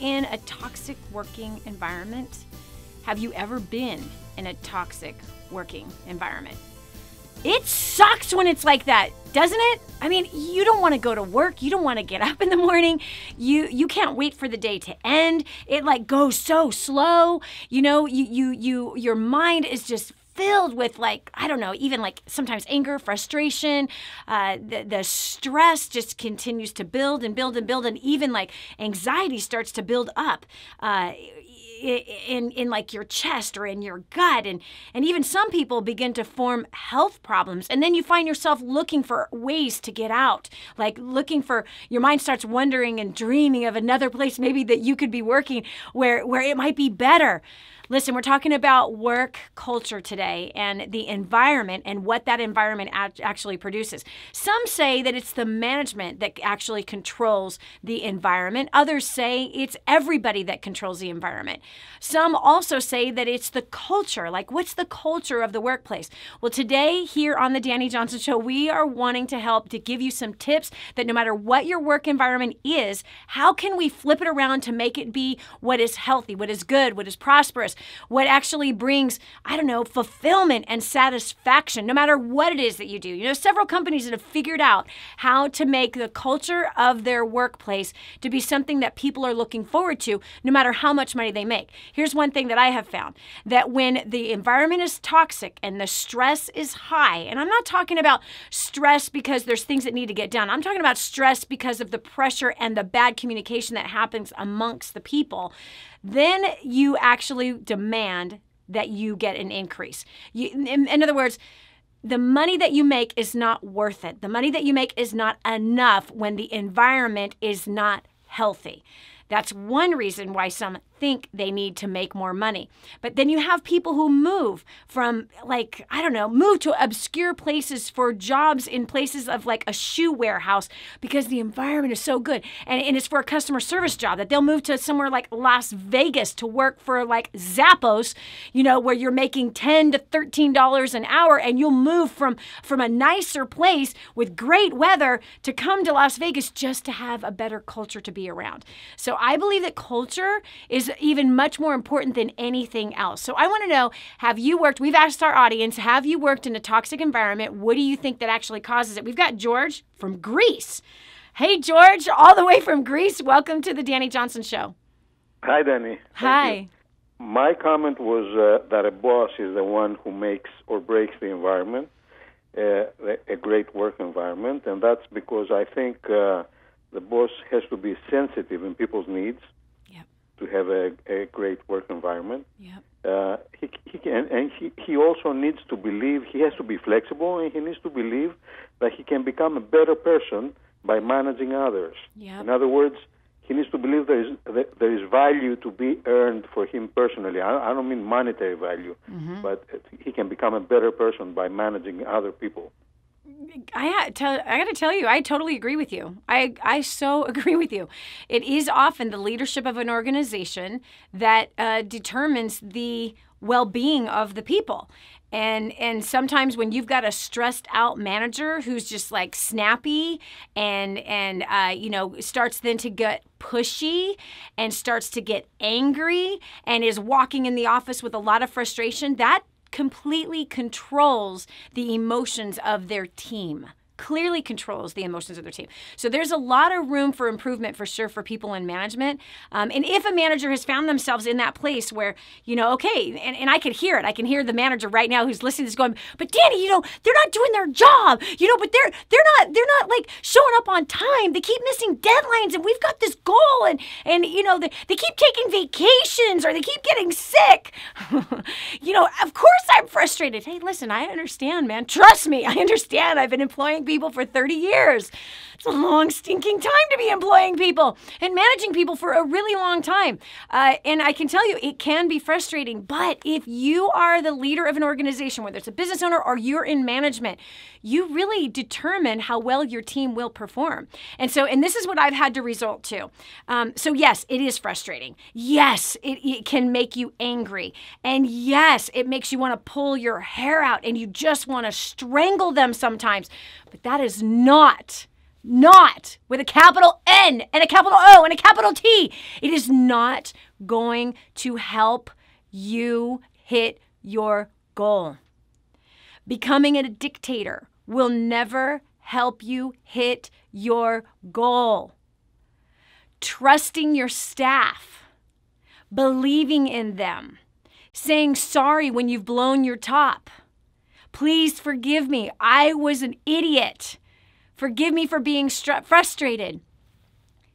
in a toxic working environment? Have you ever been in a toxic working environment? It sucks when it's like that, doesn't it? I mean, you don't want to go to work. You don't want to get up in the morning. You can't wait for the day to end. It like goes so slow. You know, your mind is just filled with like, I don't know, even like sometimes anger, frustration. The stress just continues to build and build and build, and even like anxiety starts to build up. In like your chest or in your gut, and even some people begin to form health problems, and then you find yourself looking for ways to get out, like your mind starts wondering and dreaming of another place maybe that you could be working where it might be better. Listen, we're talking about work culture today and the environment and what that environment actually produces. Some say that it's the management that actually controls the environment. Others say it's everybody that controls the environment. Some also say that it's the culture. Like, what's the culture of the workplace? Well, today here on the Dani Johnson Show, we are wanting to help to give you some tips that no matter what your work environment is, how can we flip it around to make it be what is healthy, what is good, what is prosperous, what actually brings, I don't know, fulfillment and satisfaction, no matter what it is that you do. You know, several companies that have figured out how to make the culture of their workplace to be something that people are looking forward to, no matter how much money they make. Here's one thing that I have found, that when the environment is toxic and the stress is high, and I'm not talking about stress because there's things that need to get done. I'm talking about stress because of the pressure and the bad communication that happens amongst the people. Then you actually demand that you get an increase. In other words, the money that you make is not worth it. The money that you make is not enough when the environment is not healthy. That's one reason why some think they need to make more money. But then you have people who move from, like, I don't know, move to obscure places for jobs in places of like a shoe warehouse because the environment is so good. And it's for a customer service job, that they'll move to somewhere like Las Vegas to work for like Zappos, you know, where you're making $10 to $13 an hour, and you'll move from a nicer place with great weather to come to Las Vegas just to have a better culture to be around. So I believe that culture is even much more important than anything else. So I want to know, we've asked our audience, have you worked in a toxic environment? What do you think that actually causes it? We've got George from Greece. Hey, George, all the way from Greece. Welcome to the Dani Johnson Show. Hi, Dani. Hi. My comment was that a boss is the one who makes or breaks the environment, a great work environment, and that's because I think the boss has to be sensitive in people's needs. Yep. To have a great work environment. Yep. He also needs to believe, he has to be flexible, and he needs to believe that he can become a better person by managing others. Yep. In other words, he needs to believe there is value to be earned for him personally. I don't mean monetary value, but he can become a better person by managing other people. I got to tell you, I totally agree with you. I so agree with you. It is often the leadership of an organization that determines the well-being of the people. And sometimes when you've got a stressed out manager who's just like snappy and starts then to get pushy and starts to get angry and is walking in the office with a lot of frustration, that completely controls the emotions of their team. Clearly controls the emotions of their team. So there's a lot of room for improvement for sure for people in management. And if a manager has found themselves in that place where, okay, and I could hear it. I can hear the manager right now who's listening to this going, but Dani, they're not doing their job, but they're not like showing up on time. They keep missing deadlines, and we've got this goal, and they keep taking vacations, or they keep getting sick. Of course I'm frustrated. Hey, listen, I understand, man. Trust me, I understand. I've been employing people for 30 years. It's a long stinking time to be employing people and managing people for a really long time. And I can tell you, it can be frustrating. But if you are the leader of an organization, whether it's a business owner or you're in management, you really determine how well your team will perform. And this is what I've had to resort to. So yes, it is frustrating. Yes, it can make you angry. And yes, it makes you want to pull your hair out and you just want to strangle them sometimes. But that is not not, with a capital N and a capital O and a capital T, it is not going to help you hit your goal. Becoming a dictator will never help you hit your goal. Trusting your staff, believing in them, saying sorry when you've blown your top. Please forgive me. I was an idiot. Forgive me for being frustrated.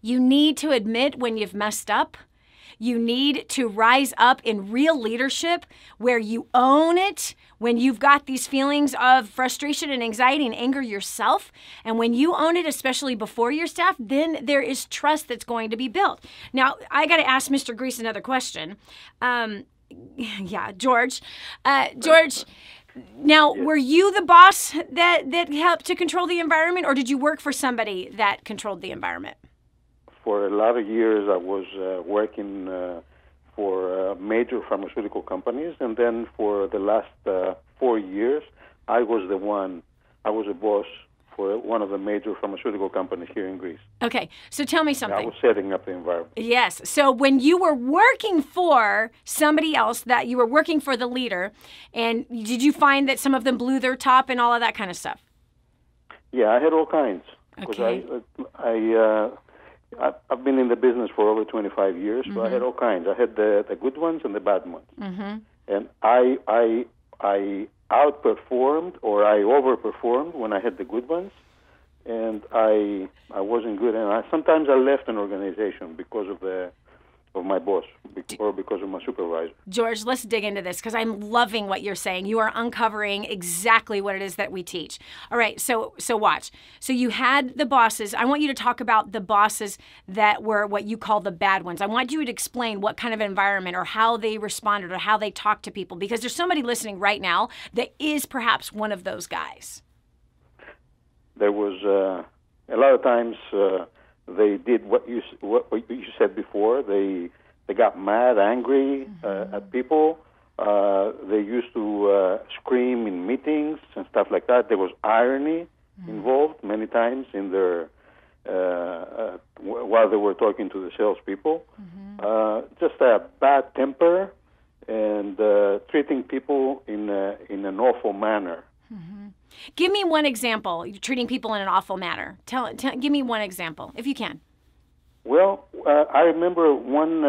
You need to admit when you've messed up. You need to rise up in real leadership where you own it, when you've got these feelings of frustration and anxiety and anger yourself. And when you own it, especially before your staff, then there is trust that's going to be built. Now, I got to ask Mr. Grease another question. George. George, now, were you the boss that helped to control the environment, or did you work for somebody that controlled the environment? For a lot of years, I was working for major pharmaceutical companies, and then for the last 4 years, I was a boss for one of the major pharmaceutical companies here in Greece. Okay, so tell me something. I was setting up the environment. Yes, so when you were working for somebody else, that you were working for the leader, and did you find that some of them blew their top and all of that kind of stuff? Yeah, I had all kinds. Okay. I've been in the business for over 25 years, so I had all kinds. I had the good ones and the bad ones. And I outperformed or I overperformed when I had the good ones, and I wasn't good. And sometimes I left an organization because of my boss or because of my supervisor. George, let's dig into this because I'm loving what you're saying. You are uncovering exactly what it is that we teach. All right, so watch. So you had the bosses. I want you to talk about the bosses that were what you call the bad ones. I want you to explain what kind of environment or how they responded or how they talked to people, because there's somebody listening right now that is perhaps one of those guys. There was a lot of times they did what you said before. They got mad, angry at people. They used to scream in meetings and stuff like that. There was irony involved many times in their while they were talking to the salespeople. Just a bad temper and treating people in an awful manner. Give me one example. You're treating people in an awful manner. Give me one example, if you can. Well, I remember one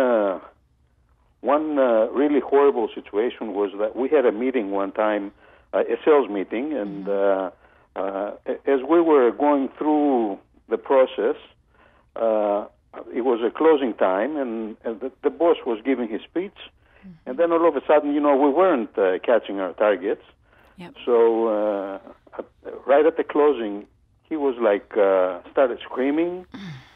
really horrible situation was that we had a meeting one time, a sales meeting, and as we were going through the process, it was a closing time, and the boss was giving his speech, and then all of a sudden, we weren't catching our targets. Yep. So right at the closing, he was started screaming,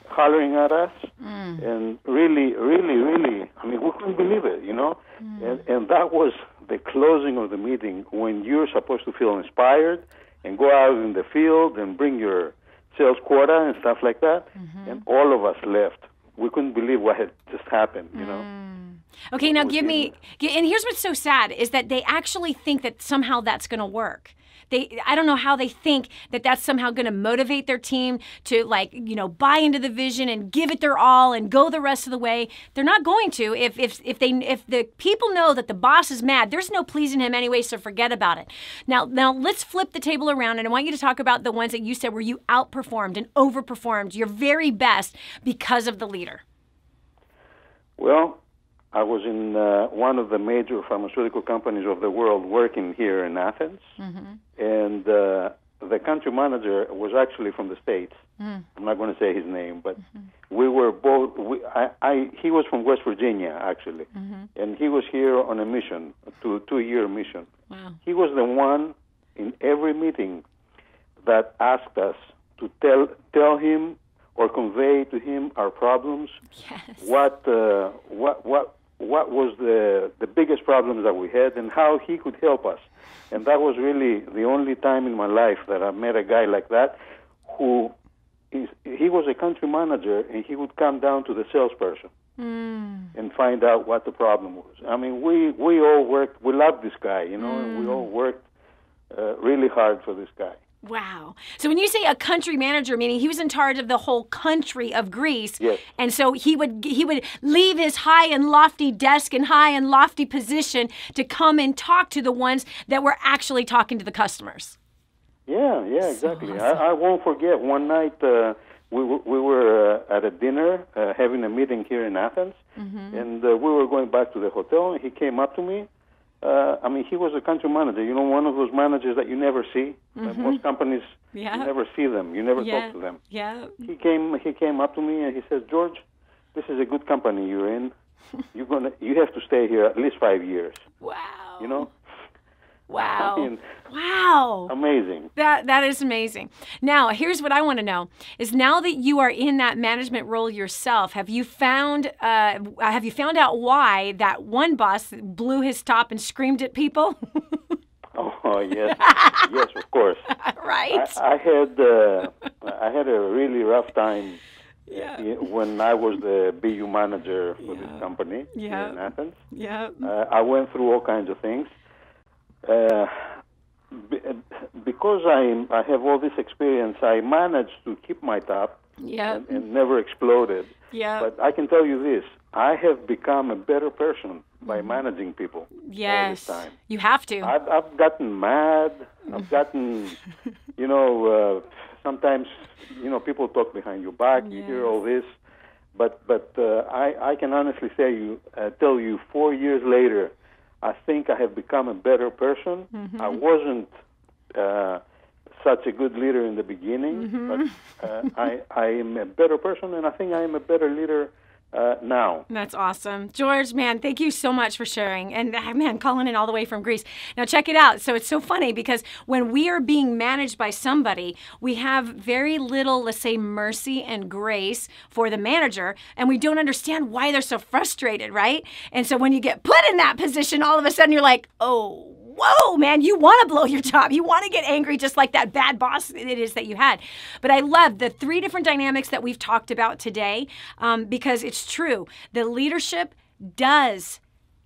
hollering at us, and really, really, really, I mean, we couldn't believe it, and that was the closing of the meeting when you're supposed to feel inspired and go out in the field and bring your sales quota and stuff like that, and all of us left. We couldn't believe what had just happened, Okay, now give me, and here's what's so sad, is that they actually think that somehow that's going to work. I don't know how they think that that's somehow going to motivate their team to buy into the vision and give it their all and go the rest of the way. They're not going to. If the people know that the boss is mad, there's no pleasing him anyway, so forget about it. Now let's flip the table around, and I want you to talk about the ones that you said where you outperformed and overperformed your very best because of the leader. Well, I was in one of the major pharmaceutical companies of the world working here in Athens, and the country manager was actually from the States. I'm not going to say his name, but we were both, he was from West Virginia, actually, and he was here on a mission, a two-year mission. Wow. He was the one in every meeting that asked us to tell him or convey to him our problems. Yes. What was the biggest problems that we had and how he could help us. And that was really the only time in my life that I met a guy like that who he was a country manager, and he would come down to the salesperson and find out what the problem was. I mean, we all worked, we loved this guy, and we all worked really hard for this guy. Wow. So when you say a country manager, meaning he was in charge of the whole country of Greece. Yes. And so he would leave his high and lofty desk and high and lofty position to come and talk to the ones that were actually talking to the customers. Yeah, exactly. So awesome. I won't forget one night we were at a dinner having a meeting here in Athens, and we were going back to the hotel, and he came up to me. He was a country manager, one of those managers that you never see. Most companies, you never see them. You never talk to them. Yeah. He came up to me and he says, "George, this is a good company you're in. You have to stay here at least 5 years." Wow. Wow. Wow. Amazing. That is amazing. Now, here's what I want to know is now that you are in that management role yourself, have you found out why that one boss blew his top and screamed at people? Oh, yes. Yes, of course. Right. I had a really rough time when I was the BU manager for this company here in Athens. Yeah. I went through all kinds of things. Because I have all this experience, I managed to keep my top and never exploded. Yeah. But I can tell you this, I have become a better person by managing people all this time. You have to. I've gotten mad. I've gotten, sometimes, people talk behind your back. You hear all this. But I can honestly tell you 4 years later, I think I have become a better person. I wasn't such a good leader in the beginning, but I am a better person, and I think I am a better leader now. That's awesome. George, man, thank you so much for sharing. And man, calling in all the way from Greece. Now check it out. So it's so funny because when we are being managed by somebody, we have very little, let's say, mercy and grace for the manager, and we don't understand why they're so frustrated, right? And so when you get put in that position, all of a sudden you're like, oh, whoa, man, you want to blow your top. You want to get angry just like that bad boss it is that you had. But I love the 3 different dynamics that we've talked about today because it's true. The leadership does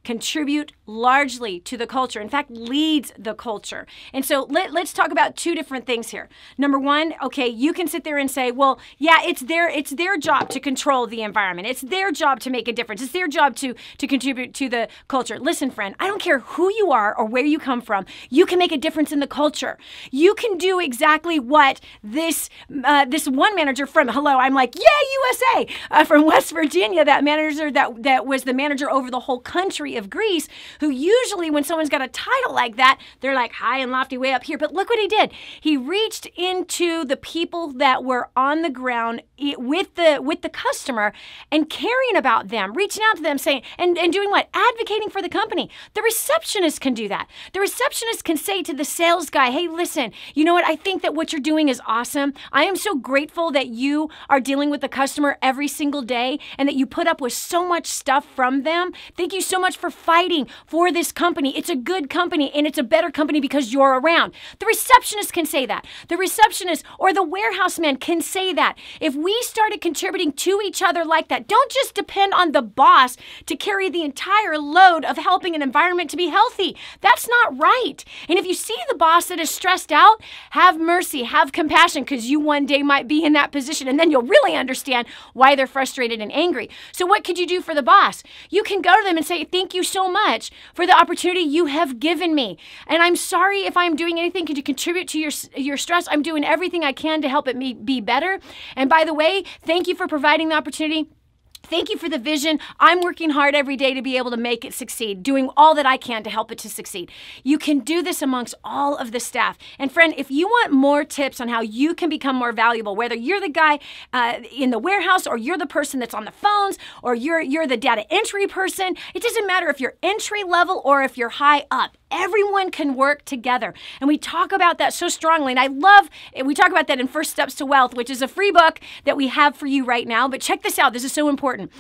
contribute largely to the culture. In fact, leads the culture. And so let's talk about 2 different things here. Number one, okay, you can sit there and say, well, yeah, it's their job to control the environment. It's their job to make a difference. It's their job to contribute to the culture. Listen, friend, I don't care who you are or where you come from. You can make a difference in the culture. You can do exactly what this one manager from, I'm like, yeah, USA, from West Virginia, that manager that was the manager over the whole country of Greece, who usually when someone's got a title like that, they're like high and lofty way up here. But look what he did. He reached into the people that were on the ground with the customer and caring about them, reaching out to them, saying, and doing what? Advocating for the company. The receptionist can do that. The receptionist can say to the sales guy, hey, listen, you know what? I think that what you're doing is awesome. I am so grateful that you are dealing with the customer every single day and that you put up with so much stuff from them. Thank you so much for fighting for this company. It's a good company and it's a better company because you're around. The receptionist can say that. The receptionist or the warehouse man can say that. If we started contributing to each other like that, don't just depend on the boss to carry the entire load of helping an environment to be healthy. That's not right. And if you see the boss that is stressed out, have mercy, have compassion, because you one day might be in that position, and then you'll really understand why they're frustrated and angry. So what could you do for the boss? You can go to them and say, thank you so much for the opportunity you have given me. And I'm sorry if I'm doing anything to contribute to your stress. I'm doing everything I can to help it be better. And by the way, thank you for providing the opportunity. Thank you for the vision. I'm working hard every day to be able to make it succeed, doing all that I can to help it to succeed. You can do this amongst all of the staff. And friend, if you want more tips on how you can become more valuable, whether you're the guy in the warehouse or you're the person that's on the phones or you're the data entry person, it doesn't matter if you're entry level or if you're high up. Everyone can work together. And we talk about that so strongly. And we talk about that in First Steps to Wealth, which is a free book that we have for you right now. But check this out. This is so important.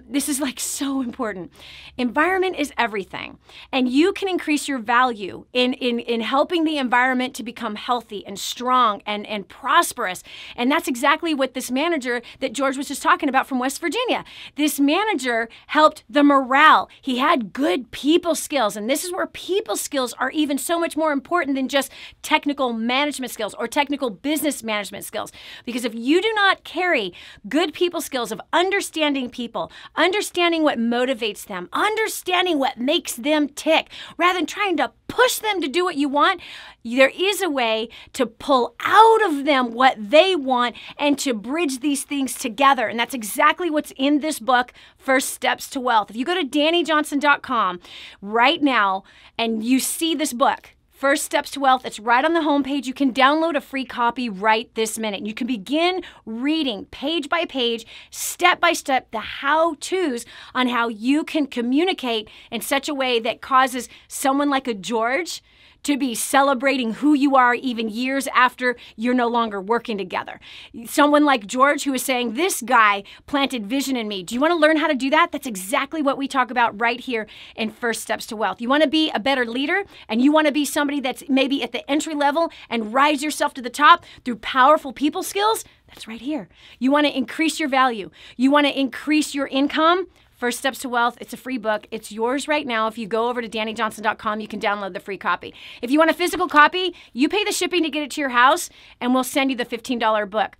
This is so important. Environment is everything. And you can increase your value in helping the environment to become healthy and strong and prosperous. And that's exactly what this manager that George was just talking about from West Virginia. This manager helped the morale. He had good people skills. And this is where people people skills are even so much more important than just technical management skills or technical business management skills. Because if you do not carry good people skills of understanding people, understanding what motivates them, understanding what makes them tick, rather than trying to push them to do what you want, there is a way to pull out of them what they want and to bridge these things together. And that's exactly what's in this book, First Steps to Wealth. If you go to DannyJohnson.com right now and you see this book, First Steps to Wealth, it's right on the homepage. You can download a free copy right this minute. You can begin reading page by page, step by step, the how-tos on how you can communicate in such a way that causes someone like a George to be celebrating who you are even years after you're no longer working together. Someone like George who is saying, this guy planted vision in me. Do you want to learn how to do that? That's exactly what we talk about right here in First Steps to Wealth. You want to be a better leader and you want to be somebody that's maybe at the entry level and rise yourself to the top through powerful people skills? That's right here. You want to increase your value. You want to increase your income. First Steps to Wealth, it's a free book. It's yours right now. If you go over to DannyJohnson.com, you can download the free copy. If you want a physical copy, you pay the shipping to get it to your house, and we'll send you the $15 book.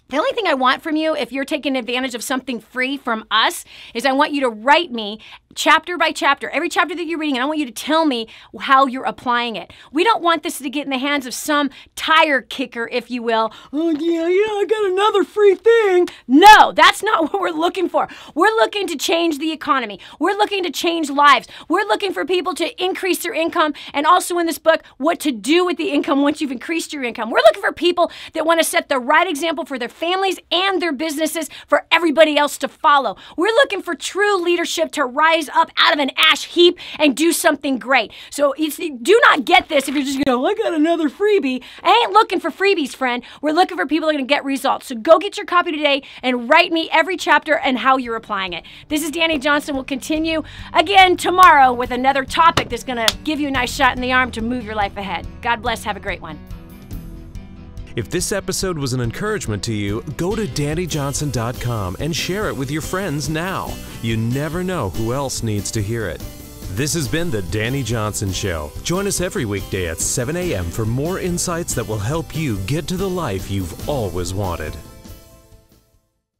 The only thing I want from you, if you're taking advantage of something free from us, is I want you to write me chapter by chapter, every chapter that you're reading, and I want you to tell me how you're applying it. We don't want this to get in the hands of some tire kicker, if you will. Oh, yeah, I got another free thing. No, that's not what we're looking for. We're looking to change the economy. We're looking to change lives. We're looking for people to increase their income, and also in this book, what to do with the income once you've increased your income. We're looking for people that want to set the right example for their families and their businesses for everybody else to follow. We're looking for true leadership to rise up out of an ash heap and do something great. So do not get this if you're just going, I got another freebie. I ain't looking for freebies, friend. We're looking for people that are going to get results. So go get your copy today and write me every chapter and how you're applying it. This is Danny Johnson. We'll continue again tomorrow with another topic that's going to give you a nice shot in the arm to move your life ahead. God bless. Have a great one. If this episode was an encouragement to you, go to DannyJohnson.com and share it with your friends now. You never know who else needs to hear it. This has been The Danny Johnson Show. Join us every weekday at 7 a.m. for more insights that will help you get to the life you've always wanted.